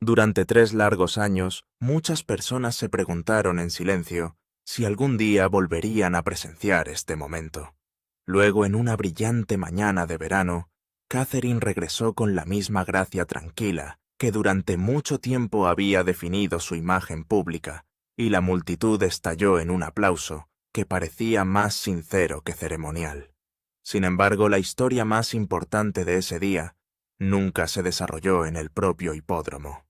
Durante 3 largos años, muchas personas se preguntaron en silencio si algún día volverían a presenciar este momento. Luego, en una brillante mañana de verano, Catherine regresó con la misma gracia tranquila que durante mucho tiempo había definido su imagen pública, y la multitud estalló en un aplauso que parecía más sincero que ceremonial. Sin embargo, la historia más importante de ese día nunca se desarrolló en el propio hipódromo.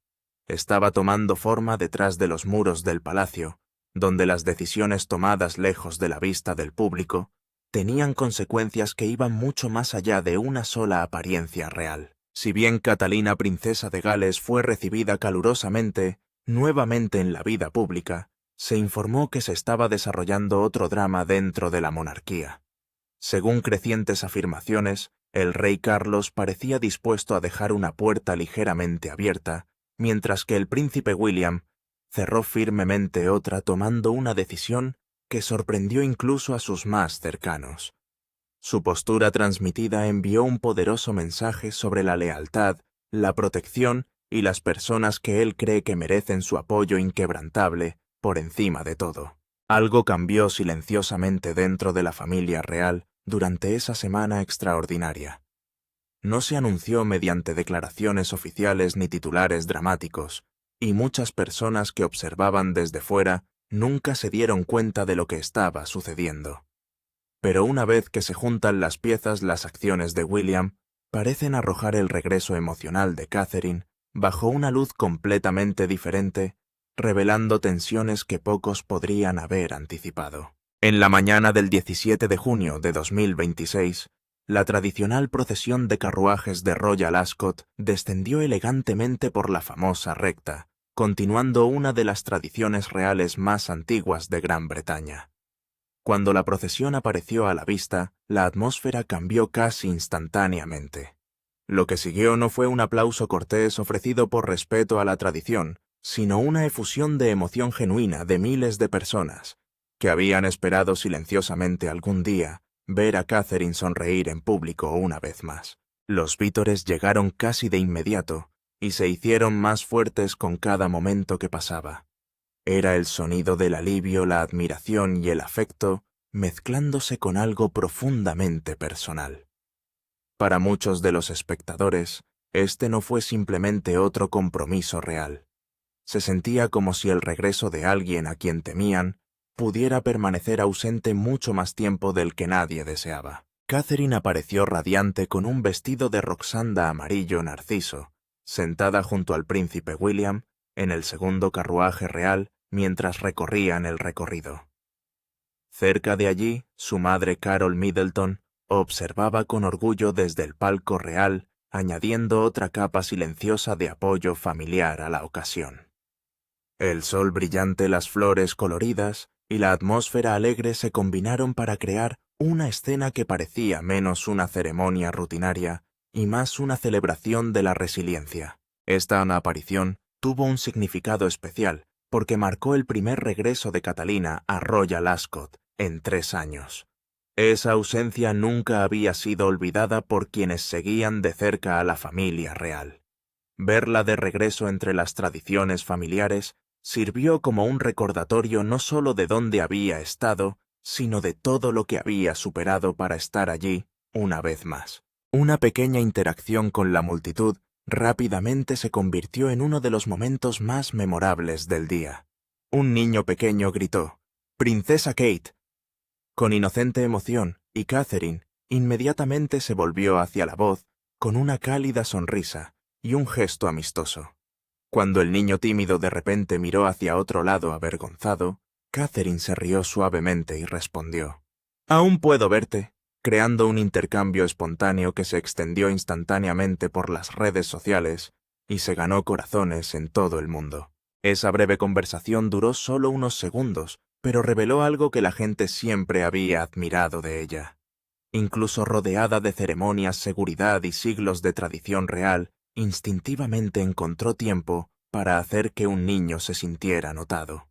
Estaba tomando forma detrás de los muros del palacio, donde las decisiones tomadas lejos de la vista del público tenían consecuencias que iban mucho más allá de una sola apariencia real. Si bien Catalina, princesa de Gales, fue recibida calurosamente nuevamente en la vida pública, se informó que se estaba desarrollando otro drama dentro de la monarquía. Según crecientes afirmaciones, el rey Carlos parecía dispuesto a dejar una puerta ligeramente abierta, mientras que el príncipe William cerró firmemente otra, tomando una decisión que sorprendió incluso a sus más cercanos. Su postura transmitida envió un poderoso mensaje sobre la lealtad, la protección y las personas que él cree que merecen su apoyo inquebrantable por encima de todo. Algo cambió silenciosamente dentro de la familia real durante esa semana extraordinaria. No se anunció mediante declaraciones oficiales ni titulares dramáticos, y muchas personas que observaban desde fuera nunca se dieron cuenta de lo que estaba sucediendo. Pero una vez que se juntan las piezas, las acciones de William parecen arrojar el regreso emocional de Catherine bajo una luz completamente diferente, revelando tensiones que pocos podrían haber anticipado. En la mañana del 17 de junio de 2026, la tradicional procesión de carruajes de Royal Ascot descendió elegantemente por la famosa recta, continuando una de las tradiciones reales más antiguas de Gran Bretaña. Cuando la procesión apareció a la vista, la atmósfera cambió casi instantáneamente. Lo que siguió no fue un aplauso cortés ofrecido por respeto a la tradición, sino una efusión de emoción genuina de miles de personas, que habían esperado silenciosamente algún día ver a Catherine sonreír en público una vez más. Los vítores llegaron casi de inmediato y se hicieron más fuertes con cada momento que pasaba. Era el sonido del alivio, la admiración y el afecto mezclándose con algo profundamente personal. Para muchos de los espectadores, este no fue simplemente otro compromiso real. Se sentía como si el regreso de alguien a quien temían pudiera permanecer ausente mucho más tiempo del que nadie deseaba. Catherine apareció radiante con un vestido de roxanda amarillo narciso, sentada junto al príncipe William en el segundo carruaje real mientras recorrían el recorrido. Cerca de allí, su madre Carol Middleton observaba con orgullo desde el palco real, añadiendo otra capa silenciosa de apoyo familiar a la ocasión. El sol brillante, las flores coloridas y la atmósfera alegre se combinaron para crear una escena que parecía menos una ceremonia rutinaria y más una celebración de la resiliencia. Esta aparición tuvo un significado especial porque marcó el primer regreso de Catalina a Royal Ascot en 3 años. Esa ausencia nunca había sido olvidada por quienes seguían de cerca a la familia real. Verla de regreso entre las tradiciones familiares sirvió como un recordatorio no solo de dónde había estado, sino de todo lo que había superado para estar allí una vez más. Una pequeña interacción con la multitud rápidamente se convirtió en uno de los momentos más memorables del día. Un niño pequeño gritó, «¡Princesa Kate!», con inocente emoción, y Catherine inmediatamente se volvió hacia la voz con una cálida sonrisa y un gesto amistoso. Cuando el niño tímido de repente miró hacia otro lado avergonzado, Catherine se rió suavemente y respondió, «Aún puedo verte», creando un intercambio espontáneo que se extendió instantáneamente por las redes sociales y se ganó corazones en todo el mundo. Esa breve conversación duró solo unos segundos, pero reveló algo que la gente siempre había admirado de ella. Incluso rodeada de ceremonias, seguridad y siglos de tradición real, instintivamente encontró tiempo para hacer que un niño se sintiera notado.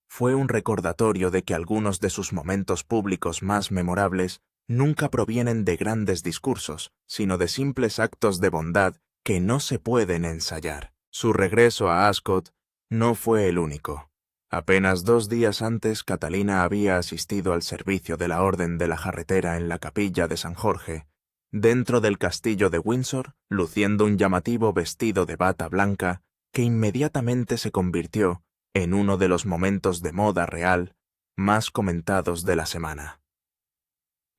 Fue un recordatorio de que algunos de sus momentos públicos más memorables nunca provienen de grandes discursos, sino de simples actos de bondad que no se pueden ensayar. Su regreso a Ascot no fue el único. Apenas 2 días antes, Catalina había asistido al servicio de la Orden de la Jarretera en la capilla de San Jorge, dentro del castillo de Windsor, luciendo un llamativo vestido de bata blanca que inmediatamente se convirtió en uno de los momentos de moda real más comentados de la semana.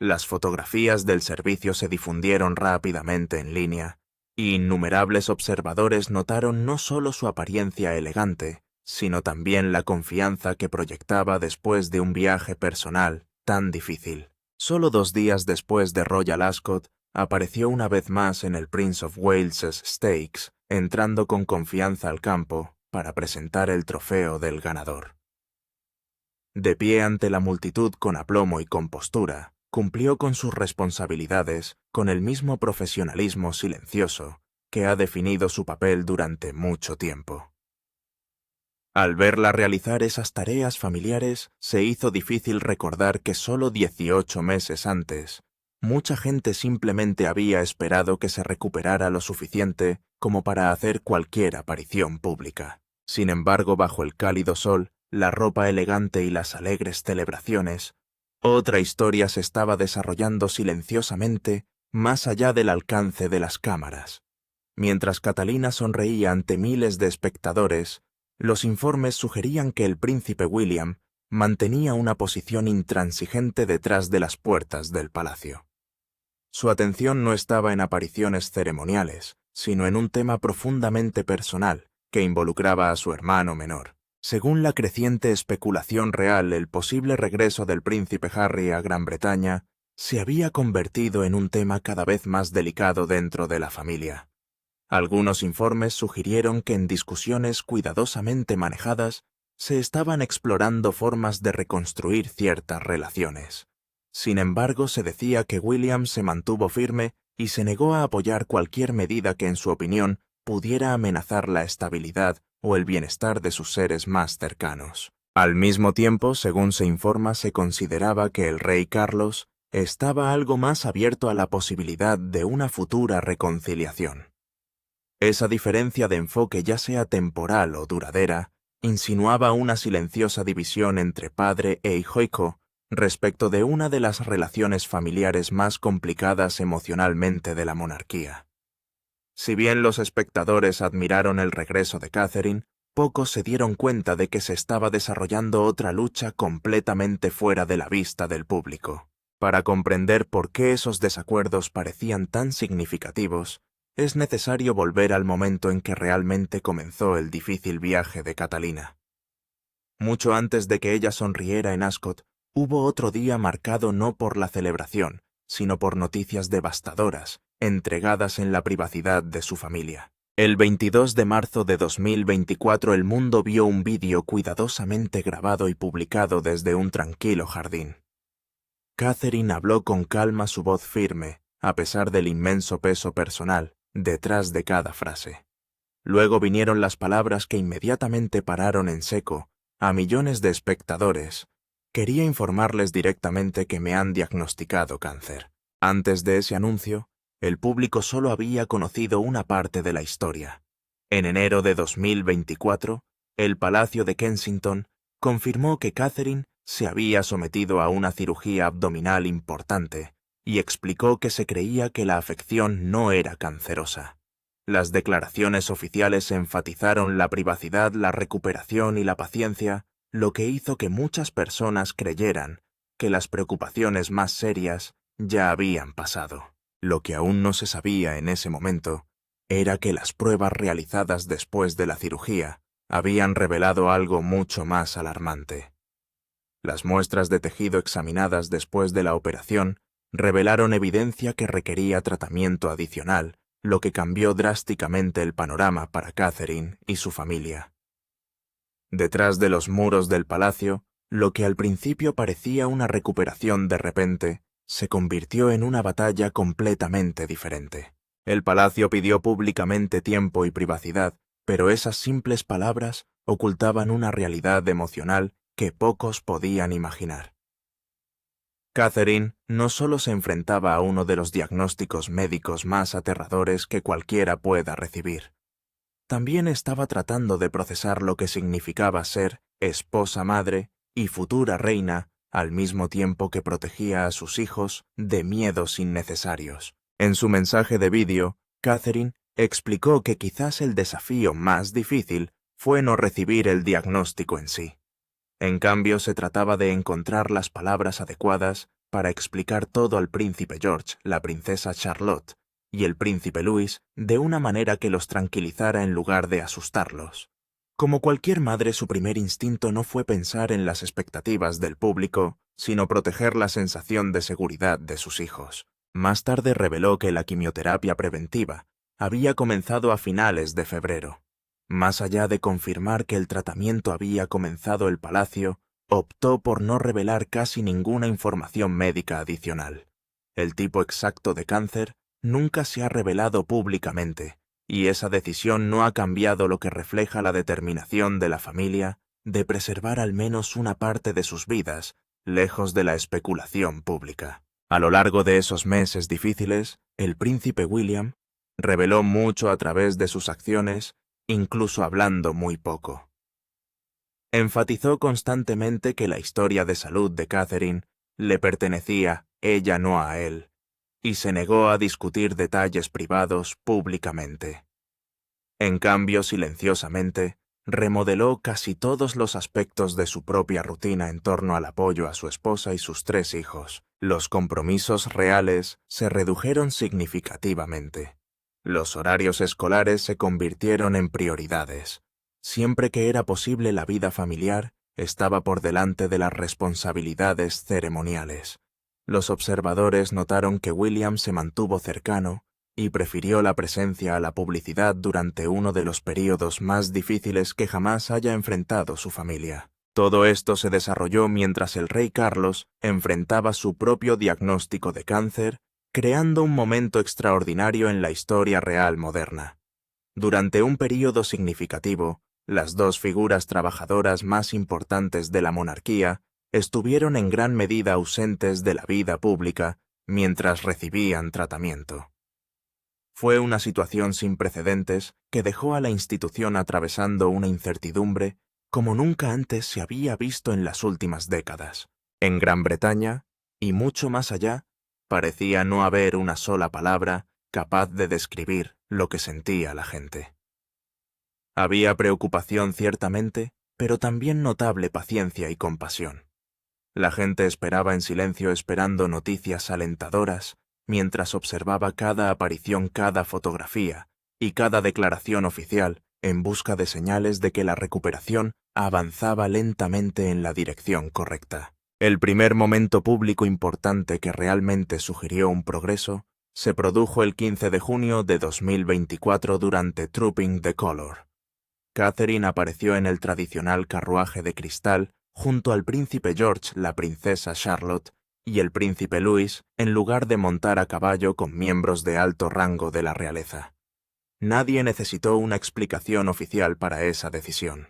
Las fotografías del servicio se difundieron rápidamente en línea, y innumerables observadores notaron no solo su apariencia elegante, sino también la confianza que proyectaba después de un viaje personal tan difícil. Solo 2 días después de Royal Ascot, apareció una vez más en el Prince of Wales's Stakes, entrando con confianza al campo para presentar el trofeo del ganador. De pie ante la multitud con aplomo y compostura, cumplió con sus responsabilidades con el mismo profesionalismo silencioso que ha definido su papel durante mucho tiempo. Al verla realizar esas tareas familiares, se hizo difícil recordar que solo 18 meses antes, mucha gente simplemente había esperado que se recuperara lo suficiente como para hacer cualquier aparición pública. Sin embargo, bajo el cálido sol, la ropa elegante y las alegres celebraciones, otra historia se estaba desarrollando silenciosamente más allá del alcance de las cámaras. Mientras Catalina sonreía ante miles de espectadores, los informes sugerían que el príncipe William mantenía una posición intransigente detrás de las puertas del palacio. Su atención no estaba en apariciones ceremoniales, sino en un tema profundamente personal que involucraba a su hermano menor. Según la creciente especulación real, el posible regreso del príncipe Harry a Gran Bretaña se había convertido en un tema cada vez más delicado dentro de la familia. Algunos informes sugirieron que en discusiones cuidadosamente manejadas se estaban explorando formas de reconstruir ciertas relaciones. Sin embargo, se decía que William se mantuvo firme y se negó a apoyar cualquier medida que en su opinión pudiera amenazar la estabilidad o el bienestar de sus seres más cercanos. Al mismo tiempo, según se informa, se consideraba que el rey Carlos estaba algo más abierto a la posibilidad de una futura reconciliación. Esa diferencia de enfoque, ya sea temporal o duradera, insinuaba una silenciosa división entre padre e hijo respecto de una de las relaciones familiares más complicadas emocionalmente de la monarquía. Si bien los espectadores admiraron el regreso de Catherine, pocos se dieron cuenta de que se estaba desarrollando otra lucha completamente fuera de la vista del público. Para comprender por qué esos desacuerdos parecían tan significativos, es necesario volver al momento en que realmente comenzó el difícil viaje de Catalina. Mucho antes de que ella sonriera en Ascot, hubo otro día marcado no por la celebración, sino por noticias devastadoras, entregadas en la privacidad de su familia. El 22 de marzo de 2024 el mundo vio un vídeo cuidadosamente grabado y publicado desde un tranquilo jardín. Catherine habló con calma, su voz firme, a pesar del inmenso peso personal, detrás de cada frase. Luego vinieron las palabras que inmediatamente pararon en seco a millones de espectadores. Quería informarles directamente que me han diagnosticado cáncer. Antes de ese anuncio, el público solo había conocido una parte de la historia. En enero de 2024, el Palacio de Kensington confirmó que Catherine se había sometido a una cirugía abdominal importante y explicó que se creía que la afección no era cancerosa. Las declaraciones oficiales enfatizaron la privacidad, la recuperación y la paciencia, lo que hizo que muchas personas creyeran que las preocupaciones más serias ya habían pasado. Lo que aún no se sabía en ese momento era que las pruebas realizadas después de la cirugía habían revelado algo mucho más alarmante. Las muestras de tejido examinadas después de la operación revelaron evidencia que requería tratamiento adicional, lo que cambió drásticamente el panorama para Catherine y su familia. Detrás de los muros del palacio, lo que al principio parecía una recuperación de repente, se convirtió en una batalla completamente diferente. El palacio pidió públicamente tiempo y privacidad, pero esas simples palabras ocultaban una realidad emocional que pocos podían imaginar. Catherine no solo se enfrentaba a uno de los diagnósticos médicos más aterradores que cualquiera pueda recibir. también estaba tratando de procesar lo que significaba ser esposa madre y futura reina al mismo tiempo que protegía a sus hijos de miedos innecesarios. En su mensaje de vídeo, Catherine explicó que quizás el desafío más difícil fue no recibir el diagnóstico en sí. En cambio, se trataba de encontrar las palabras adecuadas para explicar todo al príncipe George, la princesa Charlotte y el príncipe Louis de una manera que los tranquilizara en lugar de asustarlos. Como cualquier madre, su primer instinto no fue pensar en las expectativas del público, sino proteger la sensación de seguridad de sus hijos. Más tarde reveló que la quimioterapia preventiva había comenzado a finales de febrero. Más allá de confirmar que el tratamiento había comenzado, el palacio optó por no revelar casi ninguna información médica adicional. El tipo exacto de cáncer nunca se ha revelado públicamente, y esa decisión no ha cambiado lo que refleja la determinación de la familia de preservar al menos una parte de sus vidas lejos de la especulación pública. A lo largo de esos meses difíciles, el príncipe William reveló mucho a través de sus acciones, incluso hablando muy poco. Enfatizó constantemente que la historia de salud de Catherine le pertenecía, ella no a él, y se negó a discutir detalles privados públicamente. En cambio, silenciosamente, remodeló casi todos los aspectos de su propia rutina en torno al apoyo a su esposa y sus 3 hijos. Los compromisos reales se redujeron significativamente. Los horarios escolares se convirtieron en prioridades. Siempre que era posible, la vida familiar estaba por delante de las responsabilidades ceremoniales. Los observadores notaron que William se mantuvo cercano y prefirió la presencia a la publicidad durante uno de los períodos más difíciles que jamás haya enfrentado su familia. Todo esto se desarrolló mientras el rey Carlos enfrentaba su propio diagnóstico de cáncer, creando un momento extraordinario en la historia real moderna. Durante un período significativo, las 2 figuras trabajadoras más importantes de la monarquía estuvieron en gran medida ausentes de la vida pública mientras recibían tratamiento. Fue una situación sin precedentes que dejó a la institución atravesando una incertidumbre como nunca antes se había visto en las últimas décadas. En Gran Bretaña, y mucho más allá, parecía no haber una sola palabra capaz de describir lo que sentía la gente. Había preocupación ciertamente, pero también notable paciencia y compasión. La gente esperaba en silencio, esperando noticias alentadoras, mientras observaba cada aparición, cada fotografía y cada declaración oficial en busca de señales de que la recuperación avanzaba lentamente en la dirección correcta. El primer momento público importante que realmente sugirió un progreso se produjo el 15 de junio de 2024 durante Trooping the Colour. Catherine apareció en el tradicional carruaje de cristal junto al príncipe George, la princesa Charlotte y el príncipe Louis, en lugar de montar a caballo con miembros de alto rango de la realeza. Nadie necesitó una explicación oficial para esa decisión.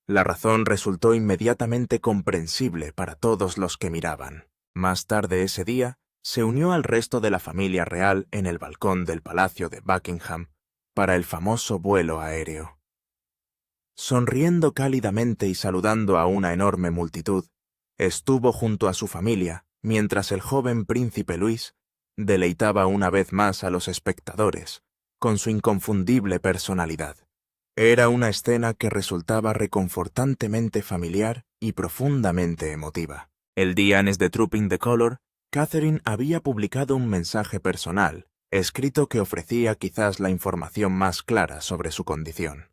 La razón resultó inmediatamente comprensible para todos los que miraban. Más tarde ese día, se unió al resto de la familia real en el balcón del Palacio de Buckingham para el famoso vuelo aéreo. Sonriendo cálidamente y saludando a una enorme multitud, estuvo junto a su familia mientras el joven príncipe Luis deleitaba una vez más a los espectadores con su inconfundible personalidad. Era una escena que resultaba reconfortantemente familiar y profundamente emotiva. El día antes de Trooping the Colour, Catherine había publicado un mensaje personal, escrito que ofrecía quizás la información más clara sobre su condición.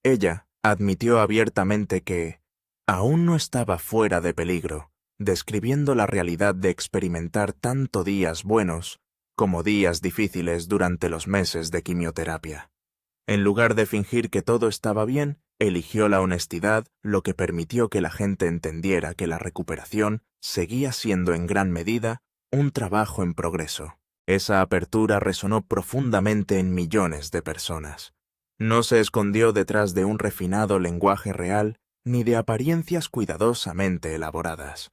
Ella admitió abiertamente que aún no estaba fuera de peligro, describiendo la realidad de experimentar tanto días buenos como días difíciles durante los meses de quimioterapia. En lugar de fingir que todo estaba bien, eligió la honestidad, lo que permitió que la gente entendiera que la recuperación seguía siendo en gran medida un trabajo en progreso. Esa apertura resonó profundamente en millones de personas. No se escondió detrás de un refinado lenguaje real ni de apariencias cuidadosamente elaboradas.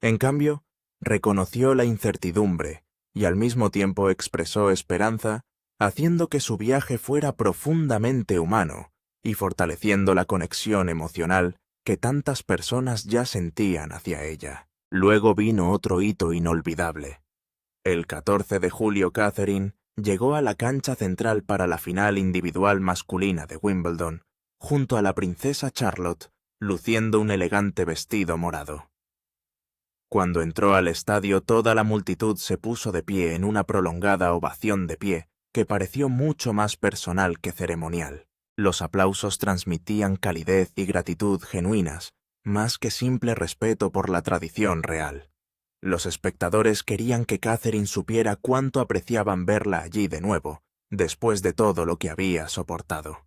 En cambio, reconoció la incertidumbre y al mismo tiempo expresó esperanza haciendo que su viaje fuera profundamente humano y fortaleciendo la conexión emocional que tantas personas ya sentían hacia ella. Luego vino otro hito inolvidable. El 14 de julio, Catherine llegó a la cancha central para la final individual masculina de Wimbledon, junto a la princesa Charlotte, luciendo un elegante vestido morado. Cuando entró al estadio, toda la multitud se puso de pie en una prolongada ovación de pie que pareció mucho más personal que ceremonial. Los aplausos transmitían calidez y gratitud genuinas, más que simple respeto por la tradición real. Los espectadores querían que Catherine supiera cuánto apreciaban verla allí de nuevo, después de todo lo que había soportado.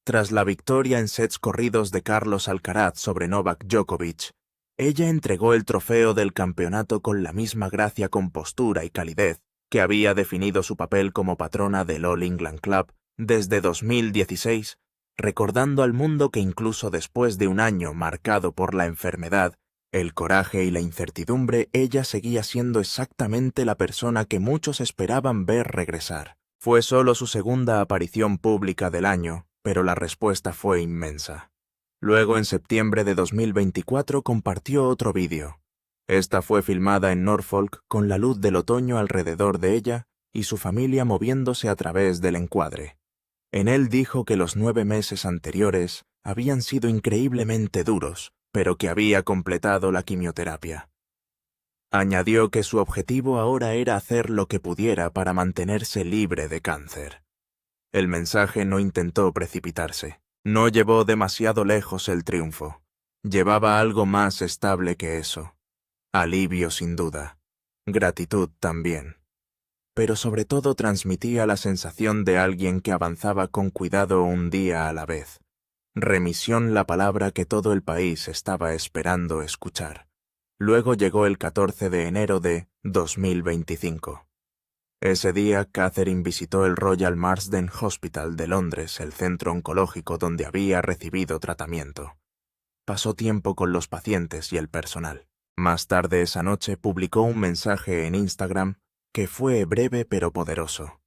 Tras la victoria en sets corridos de Carlos Alcaraz sobre Novak Djokovic, ella entregó el trofeo del campeonato con la misma gracia, compostura y calidez que había definido su papel como patrona del All England Club desde 2016, recordando al mundo que incluso después de un año marcado por la enfermedad, el coraje y la incertidumbre, ella seguía siendo exactamente la persona que muchos esperaban ver regresar. Fue solo su segunda aparición pública del año, pero la respuesta fue inmensa. Luego, en septiembre de 2024, compartió otro vídeo. Esta fue filmada en Norfolk con la luz del otoño alrededor de ella y su familia moviéndose a través del encuadre. En él dijo que los 9 meses anteriores habían sido increíblemente duros, pero que había completado la quimioterapia. Añadió que su objetivo ahora era hacer lo que pudiera para mantenerse libre de cáncer. El mensaje no intentó precipitarse. No llevó demasiado lejos el triunfo. Llevaba algo más estable que eso. Alivio sin duda. Gratitud también. Pero sobre todo transmitía la sensación de alguien que avanzaba con cuidado un día a la vez. Remisión, la palabra que todo el país estaba esperando escuchar. Luego llegó el 14 de enero de 2025. Ese día, Catherine visitó el Royal Marsden Hospital de Londres, el centro oncológico donde había recibido tratamiento. Pasó tiempo con los pacientes y el personal. Más tarde esa noche publicó un mensaje en Instagram que fue breve pero poderoso.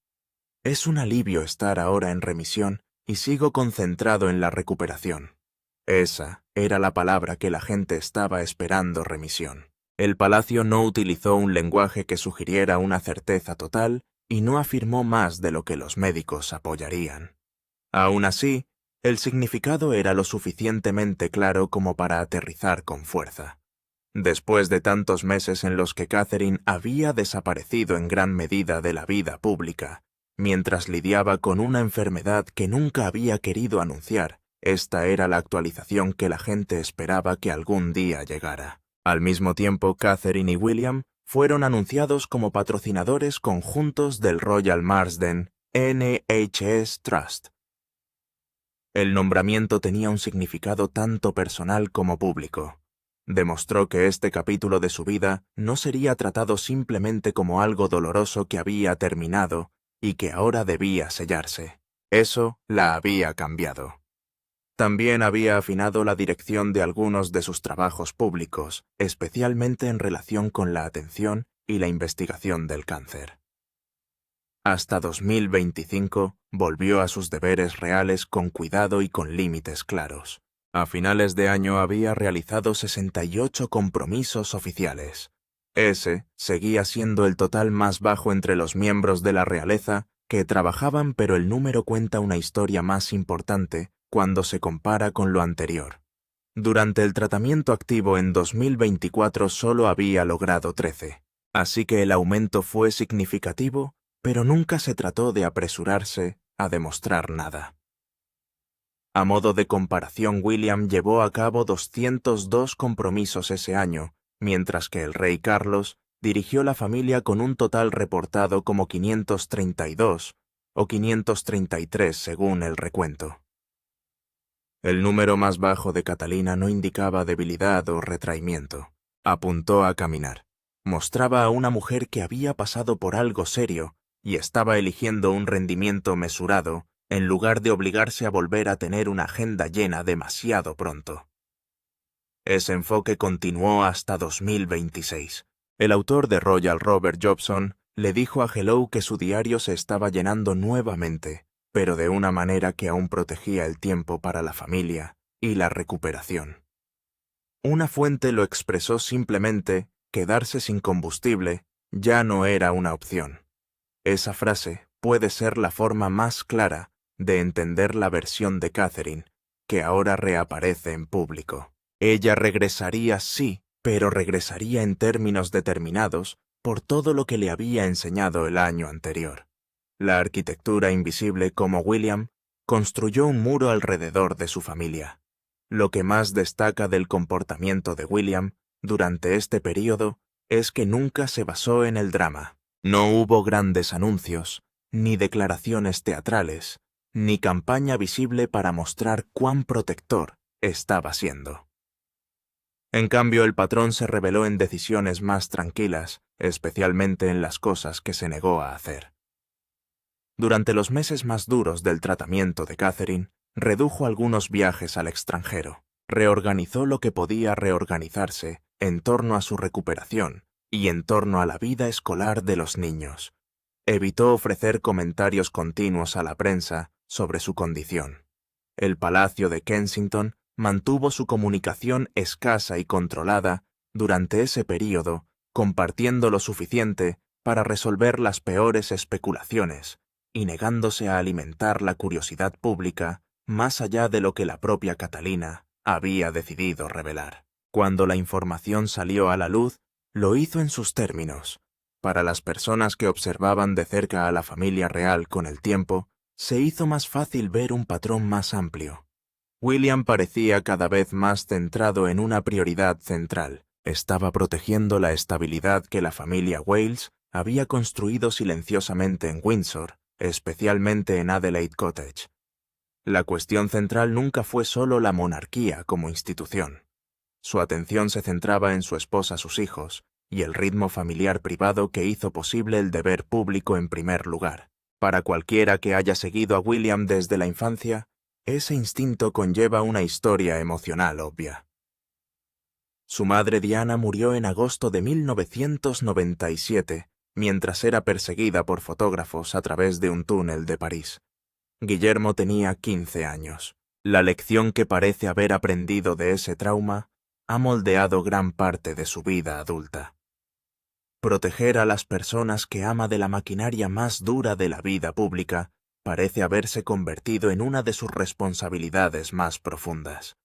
Es un alivio estar ahora en remisión y sigo concentrado en la recuperación. Esa era la palabra que la gente estaba esperando: remisión. El palacio no utilizó un lenguaje que sugiriera una certeza total y no afirmó más de lo que los médicos apoyarían. Aún así, el significado era lo suficientemente claro como para aterrizar con fuerza. Después de tantos meses en los que Catherine había desaparecido en gran medida de la vida pública, mientras lidiaba con una enfermedad que nunca había querido anunciar, esta era la actualización que la gente esperaba que algún día llegara. Al mismo tiempo, Catherine y William fueron anunciados como patrocinadores conjuntos del Royal Marsden NHS Trust. El nombramiento tenía un significado tanto personal como público. Demostró que este capítulo de su vida no sería tratado simplemente como algo doloroso que había terminado y que ahora debía sellarse. Eso la había cambiado. También había afinado la dirección de algunos de sus trabajos públicos, especialmente en relación con la atención y la investigación del cáncer. Hasta 2025 volvió a sus deberes reales con cuidado y con límites claros. A finales de año había realizado 68 compromisos oficiales. Ese seguía siendo el total más bajo entre los miembros de la realeza que trabajaban, pero el número cuenta una historia más importante cuando se compara con lo anterior. Durante el tratamiento activo en 2024 solo había logrado 13, así que el aumento fue significativo, pero nunca se trató de apresurarse a demostrar nada. A modo de comparación, William llevó a cabo 202 compromisos ese año, mientras que el rey Carlos dirigió la familia con un total reportado como 532 o 533 según el recuento. El número más bajo de Catalina no indicaba debilidad o retraimiento. Apuntó a caminar. Mostraba a una mujer que había pasado por algo serio y estaba eligiendo un rendimiento mesurado en lugar de obligarse a volver a tener una agenda llena demasiado pronto. Ese enfoque continuó hasta 2026. El autor de Royal, Robert Jobson, le dijo a Hello que su diario se estaba llenando nuevamente, pero de una manera que aún protegía el tiempo para la familia y la recuperación. Una fuente lo expresó simplemente: quedarse sin combustible ya no era una opción. Esa frase puede ser la forma más clara de entender la versión de Catherine, que ahora reaparece en público. Ella regresaría, sí, pero regresaría en términos determinados por todo lo que le había enseñado el año anterior. La arquitectura invisible, como William, construyó un muro alrededor de su familia. Lo que más destaca del comportamiento de William durante este período es que nunca se basó en el drama. No hubo grandes anuncios, ni declaraciones teatrales, ni campaña visible para mostrar cuán protector estaba siendo. En cambio, el patrón se reveló en decisiones más tranquilas, especialmente en las cosas que se negó a hacer. Durante los meses más duros del tratamiento de Catherine, redujo algunos viajes al extranjero, reorganizó lo que podía reorganizarse en torno a su recuperación y en torno a la vida escolar de los niños. Evitó ofrecer comentarios continuos a la prensa sobre su condición. El Palacio de Kensington mantuvo su comunicación escasa y controlada durante ese período, compartiendo lo suficiente para resolver las peores especulaciones y negándose a alimentar la curiosidad pública más allá de lo que la propia Catalina había decidido revelar. Cuando la información salió a la luz, lo hizo en sus términos. Para las personas que observaban de cerca a la familia real con el tiempo, se hizo más fácil ver un patrón más amplio. William parecía cada vez más centrado en una prioridad central. Estaba protegiendo la estabilidad que la familia Wales había construido silenciosamente en Windsor, especialmente en Adelaide Cottage. La cuestión central nunca fue solo la monarquía como institución. Su atención se centraba en su esposa, sus hijos, y el ritmo familiar privado que hizo posible el deber público en primer lugar. Para cualquiera que haya seguido a William desde la infancia, ese instinto conlleva una historia emocional obvia. Su madre Diana murió en agosto de 1997, mientras era perseguida por fotógrafos a través de un túnel de París. Guillermo tenía 15 años. La lección que parece haber aprendido de ese trauma ha moldeado gran parte de su vida adulta. Proteger a las personas que ama de la maquinaria más dura de la vida pública parece haberse convertido en una de sus responsabilidades más profundas.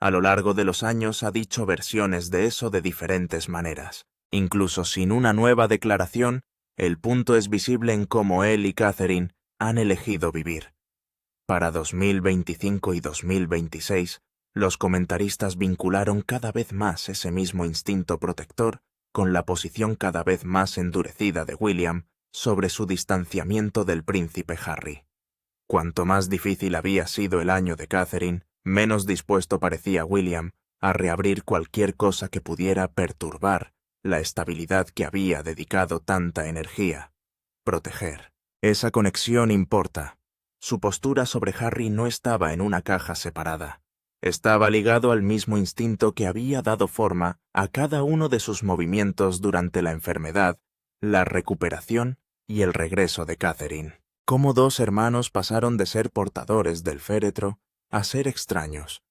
A lo largo de los años ha dicho versiones de eso de diferentes maneras. Incluso sin una nueva declaración, el punto es visible en cómo él y Catherine han elegido vivir. Para 2025 y 2026, los comentaristas vincularon cada vez más ese mismo instinto protector con la posición cada vez más endurecida de William sobre su distanciamiento del príncipe Harry. Cuanto más difícil había sido el año de Catherine, menos dispuesto parecía William a reabrir cualquier cosa que pudiera perturbar la estabilidad que había dedicado tanta energía. Proteger. Esa conexión importa. Su postura sobre Harry no estaba en una caja separada. Estaba ligado al mismo instinto que había dado forma a cada uno de sus movimientos durante la enfermedad, la recuperación y el regreso de Catherine. Cómo dos hermanos pasaron de ser portadores del féretro a ser extraños.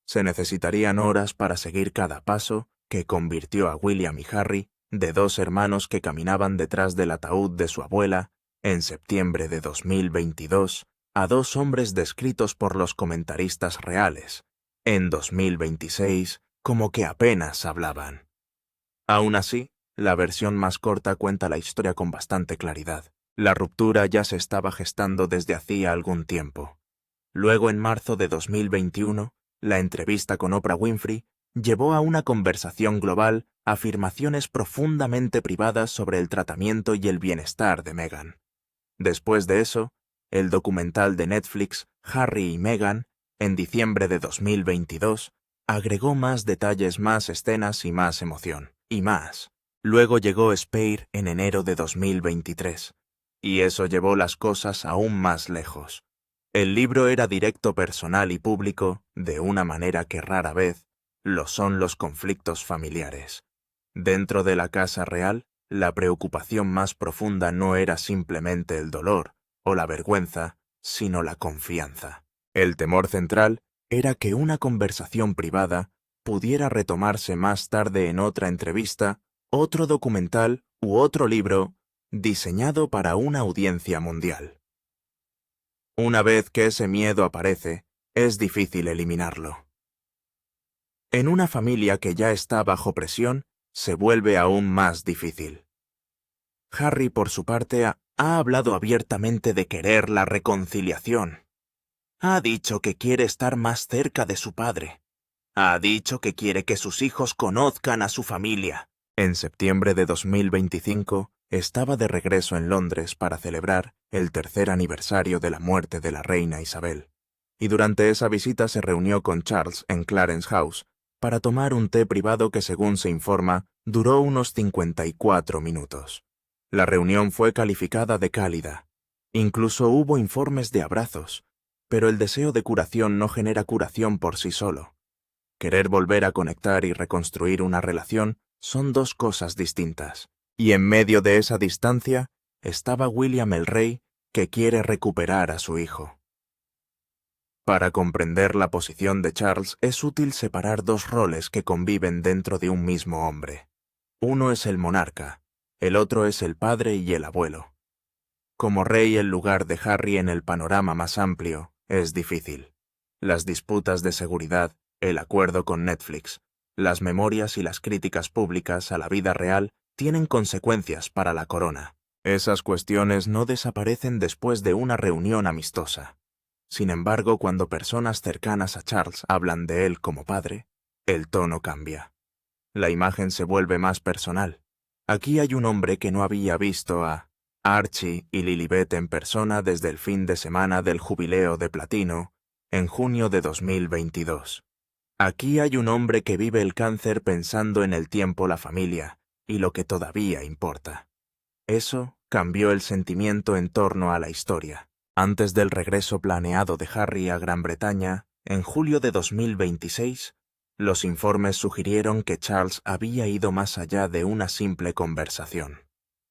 Se necesitarían horas para seguir cada paso que convirtió a William y Harry de dos hermanos que caminaban detrás del ataúd de su abuela en septiembre de 2022 a dos hombres descritos por los comentaristas reales en 2026 como que apenas hablaban. Aún así, la versión más corta cuenta la historia con bastante claridad. La ruptura ya se estaba gestando desde hacía algún tiempo. Luego, en marzo de 2021, la entrevista con Oprah Winfrey llevó a una conversación global afirmaciones profundamente privadas sobre el tratamiento y el bienestar de Meghan. Después de eso, el documental de Netflix, Harry y Meghan, en diciembre de 2022, agregó más detalles, más escenas y más emoción. Y más. Luego llegó Spare en enero de 2023, y eso llevó las cosas aún más lejos. El libro era directo, personal y público, de una manera que rara vez lo son los conflictos familiares. Dentro de la Casa Real, La preocupación más profunda no era simplemente el dolor o la vergüenza, sino la confianza. El temor central era que una conversación privada pudiera retomarse más tarde en otra entrevista, otro documental u otro libro diseñado para una audiencia mundial. Una vez que ese miedo aparece, es difícil eliminarlo. En una familia que ya está bajo presión, se vuelve aún más difícil. Harry, por su parte, ha hablado abiertamente de querer la reconciliación. Ha dicho que quiere estar más cerca de su padre. Ha dicho que quiere que sus hijos conozcan a su familia. En septiembre de 2025, estaba de regreso en Londres para celebrar el tercer aniversario de la muerte de la reina Isabel. Y durante esa visita se reunió con Charles en Clarence House para tomar un té privado que, según se informa, duró unos 54 minutos. La reunión fue calificada de cálida. Incluso hubo informes de abrazos, pero el deseo de curación no genera curación por sí solo. Querer volver a conectar y reconstruir una relación son dos cosas distintas. Y en medio de esa distancia estaba William el Rey, que quiere recuperar a su hijo. Para comprender la posición de Charles es útil separar dos roles que conviven dentro de un mismo hombre. Uno es el monarca, el otro es el padre y el abuelo. Como rey, el lugar de Harry en el panorama más amplio es difícil. Las disputas de seguridad, el acuerdo con Netflix, las memorias y las críticas públicas a la vida real tienen consecuencias para la corona. Esas cuestiones no desaparecen después de una reunión amistosa. Sin embargo, cuando personas cercanas a Charles hablan de él como padre, el tono cambia. La imagen se vuelve más personal. Aquí hay un hombre que no había visto a Archie y Lilibet en persona desde el fin de semana del Jubileo de Platino, en junio de 2022. Aquí hay un hombre que vive el cáncer pensando en el tiempo, la familia y lo que todavía importa. Eso cambió el sentimiento en torno a la historia. Antes del regreso planeado de Harry a Gran Bretaña, en julio de 2026, los informes sugirieron que Charles había ido más allá de una simple conversación.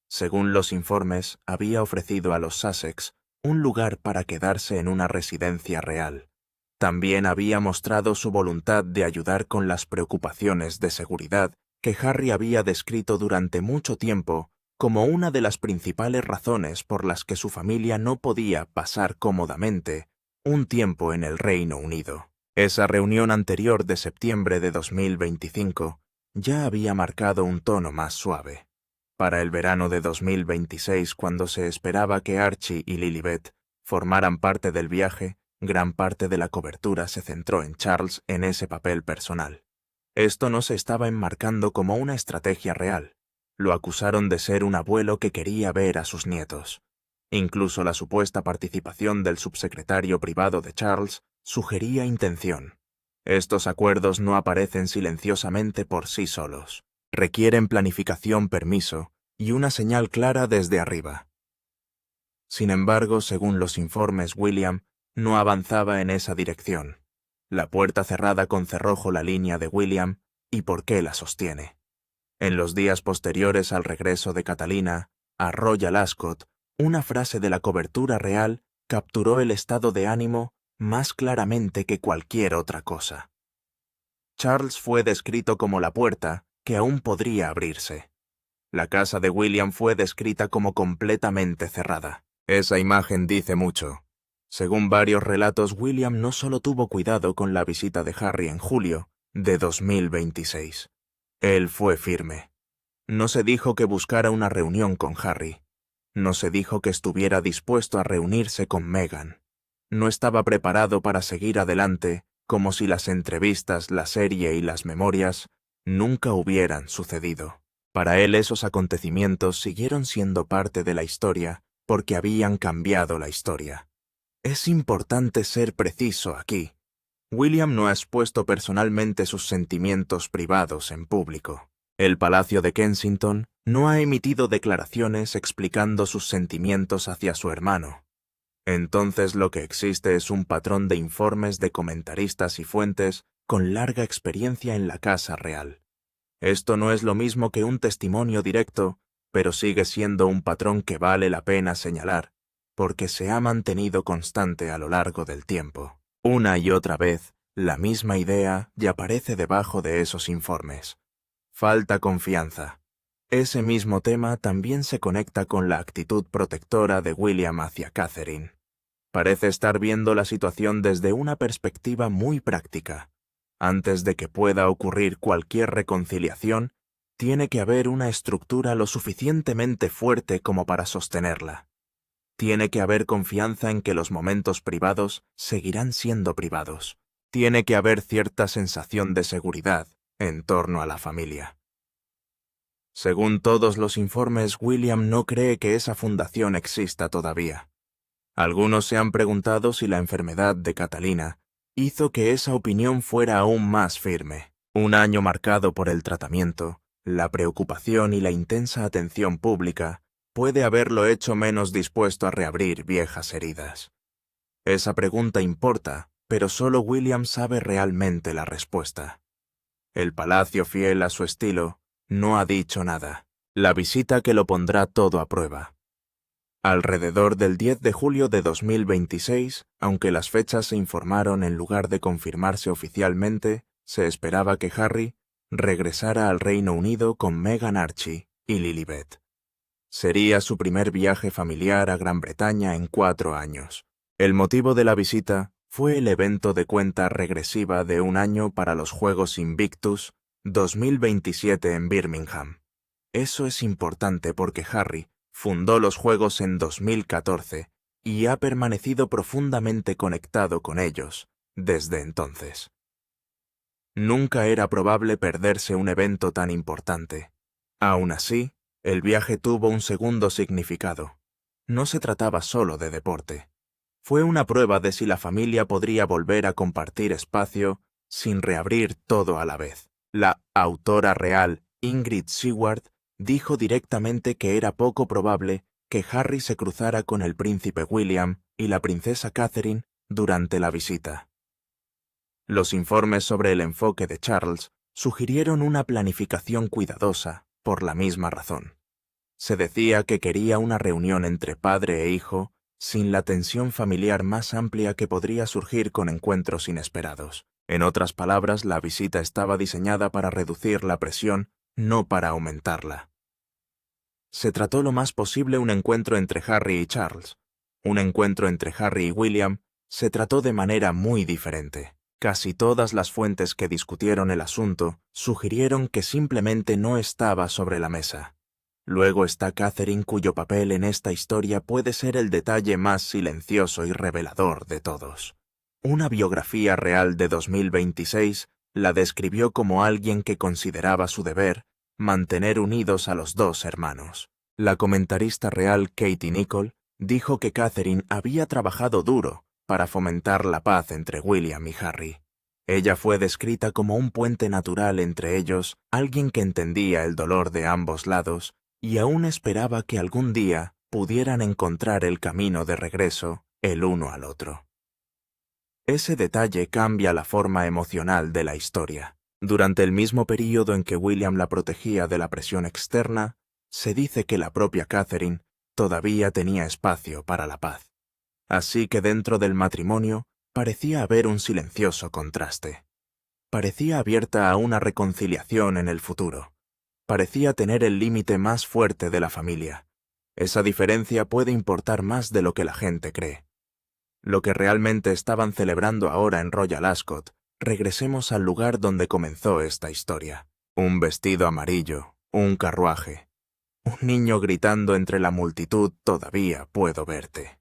Según los informes, había ofrecido a los Sussex un lugar para quedarse en una residencia real. También había mostrado su voluntad de ayudar con las preocupaciones de seguridad que Harry había descrito durante mucho tiempo como una de las principales razones por las que su familia no podía pasar cómodamente un tiempo en el Reino Unido. Esa reunión anterior de septiembre de 2025 ya había marcado un tono más suave. Para el verano de 2026, cuando se esperaba que Archie y Lilibet formaran parte del viaje, gran parte de la cobertura se centró en Charles en ese papel personal. Esto no se estaba enmarcando como una estrategia real. Lo acusaron de ser un abuelo que quería ver a sus nietos. Incluso la supuesta participación del subsecretario privado de Charles sugería intención. Estos acuerdos no aparecen silenciosamente por sí solos. Requieren planificación, permiso y una señal clara desde arriba. Sin embargo, según los informes, William no avanzaba en esa dirección. La puerta cerrada con cerrojo la línea de William y por qué la sostiene. En los días posteriores al regreso de Catalina a Royal Ascot, una frase de la cobertura real capturó el estado de ánimo más claramente que cualquier otra cosa. Charles fue descrito como la puerta que aún podría abrirse. La casa de William fue descrita como completamente cerrada. Esa imagen dice mucho. Según varios relatos, William no solo tuvo cuidado con la visita de Harry en julio de 2026. Él fue firme. No se dijo que buscara una reunión con Harry. No se dijo que estuviera dispuesto a reunirse con Meghan. No estaba preparado para seguir adelante como si las entrevistas, la serie y las memorias nunca hubieran sucedido. Para él esos acontecimientos siguieron siendo parte de la historia porque habían cambiado la historia. Es importante ser preciso aquí. William no ha expuesto personalmente sus sentimientos privados en público. El Palacio de Kensington no ha emitido declaraciones explicando sus sentimientos hacia su hermano. Entonces lo que existe es un patrón de informes de comentaristas y fuentes con larga experiencia en la Casa Real. Esto no es lo mismo que un testimonio directo, pero sigue siendo un patrón que vale la pena señalar, porque se ha mantenido constante a lo largo del tiempo. Una y otra vez, la misma idea y aparece debajo de esos informes. Falta confianza. Ese mismo tema también se conecta con la actitud protectora de William hacia Catherine. Parece estar viendo la situación desde una perspectiva muy práctica. Antes de que pueda ocurrir cualquier reconciliación, tiene que haber una estructura lo suficientemente fuerte como para sostenerla. Tiene que haber confianza en que los momentos privados seguirán siendo privados. Tiene que haber cierta sensación de seguridad en torno a la familia. Según todos los informes, William no cree que esa fundación exista todavía. Algunos se han preguntado si la enfermedad de Catalina hizo que esa opinión fuera aún más firme. Un año marcado por el tratamiento, la preocupación y la intensa atención pública puede haberlo hecho menos dispuesto a reabrir viejas heridas. Esa pregunta importa, pero solo William sabe realmente la respuesta. El palacio, fiel a su estilo, no ha dicho nada. La visita que lo pondrá todo a prueba. Alrededor del 10 de julio de 2026, aunque las fechas se informaron en lugar de confirmarse oficialmente, se esperaba que Harry regresara al Reino Unido con Meghan Archie y Lilibet. Sería su primer viaje familiar a Gran Bretaña en 4 años. El motivo de la visita fue el evento de cuenta regresiva de un año para los Juegos Invictus 2027 en Birmingham. Eso es importante porque Harry fundó los Juegos en 2014 y ha permanecido profundamente conectado con ellos desde entonces. Nunca era probable perderse un evento tan importante. Aún así, el viaje tuvo un segundo significado. No se trataba solo de deporte. Fue una prueba de si la familia podría volver a compartir espacio sin reabrir todo a la vez. La autora real, Ingrid Seward, dijo directamente que era poco probable que Harry se cruzara con el príncipe William y la princesa Catherine durante la visita. Los informes sobre el enfoque de Charles sugirieron una planificación cuidadosa por la misma razón. Se decía que quería una reunión entre padre e hijo sin la tensión familiar más amplia que podría surgir con encuentros inesperados. En otras palabras, la visita estaba diseñada para reducir la presión, no para aumentarla. Se trató lo más posible un encuentro entre Harry y Charles. Un encuentro entre Harry y William se trató de manera muy diferente. Casi todas las fuentes que discutieron el asunto sugirieron que simplemente no estaba sobre la mesa. Luego está Catherine, cuyo papel en esta historia puede ser el detalle más silencioso y revelador de todos. Una biografía real de 2026 la describió como alguien que consideraba su deber mantener unidos a los dos hermanos. La comentarista real Katie Nicholl dijo que Catherine había trabajado duro para fomentar la paz entre William y Harry. Ella fue descrita como un puente natural entre ellos, alguien que entendía el dolor de ambos lados y aún esperaba que algún día pudieran encontrar el camino de regreso el uno al otro. Ese detalle cambia la forma emocional de la historia. Durante el mismo período en que William la protegía de la presión externa, se dice que la propia Catherine todavía tenía espacio para la paz. Así que dentro del matrimonio parecía haber un silencioso contraste. Parecía abierta a una reconciliación en el futuro. Parecía tener el límite más fuerte de la familia. Esa diferencia puede importar más de lo que la gente cree. Lo que realmente estaban celebrando ahora en Royal Ascot, regresemos al lugar donde comenzó esta historia. Un vestido amarillo, un carruaje, un niño gritando entre la multitud, todavía puedo verte.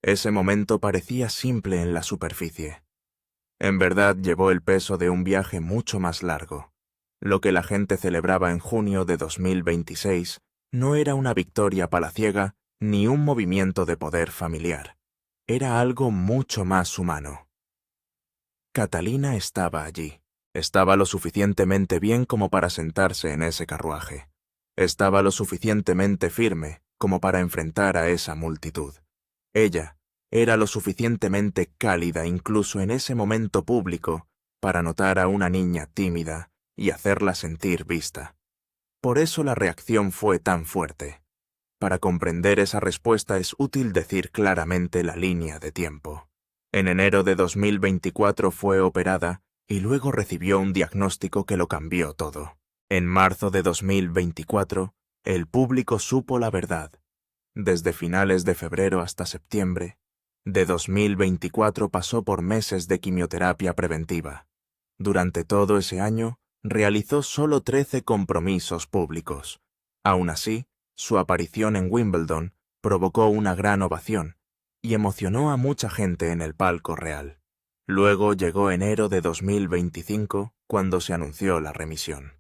Ese momento parecía simple en la superficie. En verdad llevó el peso de un viaje mucho más largo. Lo que la gente celebraba en junio de 2026 no era una victoria palaciega ni un movimiento de poder familiar. Era algo mucho más humano. Catalina estaba allí. Estaba lo suficientemente bien como para sentarse en ese carruaje. Estaba lo suficientemente firme como para enfrentar a esa multitud. Ella era lo suficientemente cálida incluso en ese momento público para notar a una niña tímida y hacerla sentir vista. Por eso la reacción fue tan fuerte. Para comprender esa respuesta es útil decir claramente la línea de tiempo. En enero de 2024 fue operada y luego recibió un diagnóstico que lo cambió todo. En marzo de 2024, el público supo la verdad. Desde finales de febrero hasta septiembre de 2024 pasó por meses de quimioterapia preventiva. Durante todo ese año, realizó solo 13 compromisos públicos. Aún así, su aparición en Wimbledon provocó una gran ovación y emocionó a mucha gente en el palco real. Luego llegó enero de 2025, cuando se anunció la remisión.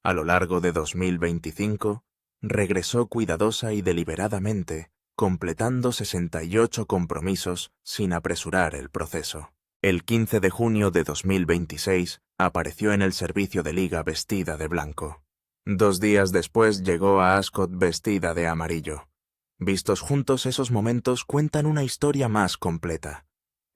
A lo largo de 2025, regresó cuidadosa y deliberadamente, completando 68 compromisos sin apresurar el proceso. El 15 de junio de 2026 apareció en el servicio de liga vestida de blanco. 2 días después llegó a Ascot vestida de amarillo. Vistos juntos, esos momentos cuentan una historia más completa.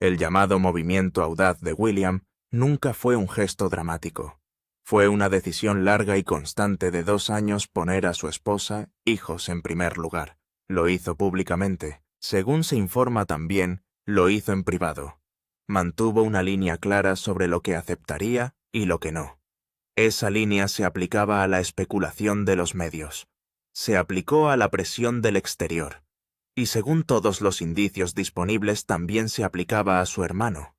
El llamado movimiento audaz de William nunca fue un gesto dramático. Fue una decisión larga y constante de 2 años poner a su esposa, hijos en primer lugar. Lo hizo públicamente. Según se informa también, lo hizo en privado. Mantuvo una línea clara sobre lo que aceptaría y lo que no. Esa línea se aplicaba a la especulación de los medios. Se aplicó a la presión del exterior. Y según todos los indicios disponibles también se aplicaba a su hermano.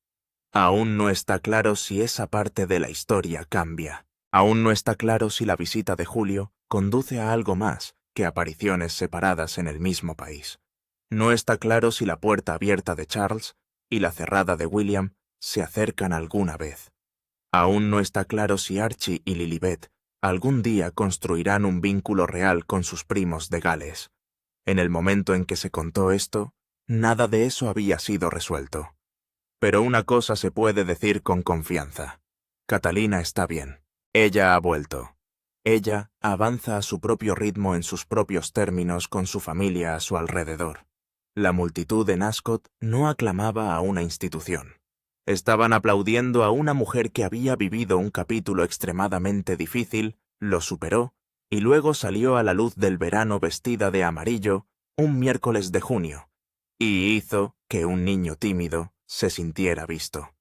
Aún no está claro si esa parte de la historia cambia. Aún no está claro si la visita de Julio conduce a algo más que apariciones separadas en el mismo país. No está claro si la puerta abierta de Charles y la cerrada de William se acercan alguna vez. Aún no está claro si Archie y Lilibet algún día construirán un vínculo real con sus primos de Gales. En el momento en que se contó esto, nada de eso había sido resuelto. Pero una cosa se puede decir con confianza. Catalina está bien. Ella ha vuelto. Ella avanza a su propio ritmo en sus propios términos con su familia a su alrededor. La multitud en Ascot no aclamaba a una institución. Estaban aplaudiendo a una mujer que había vivido un capítulo extremadamente difícil, lo superó, y luego salió a la luz del verano vestida de amarillo un miércoles de junio, y hizo que un niño tímido se sintiera visto.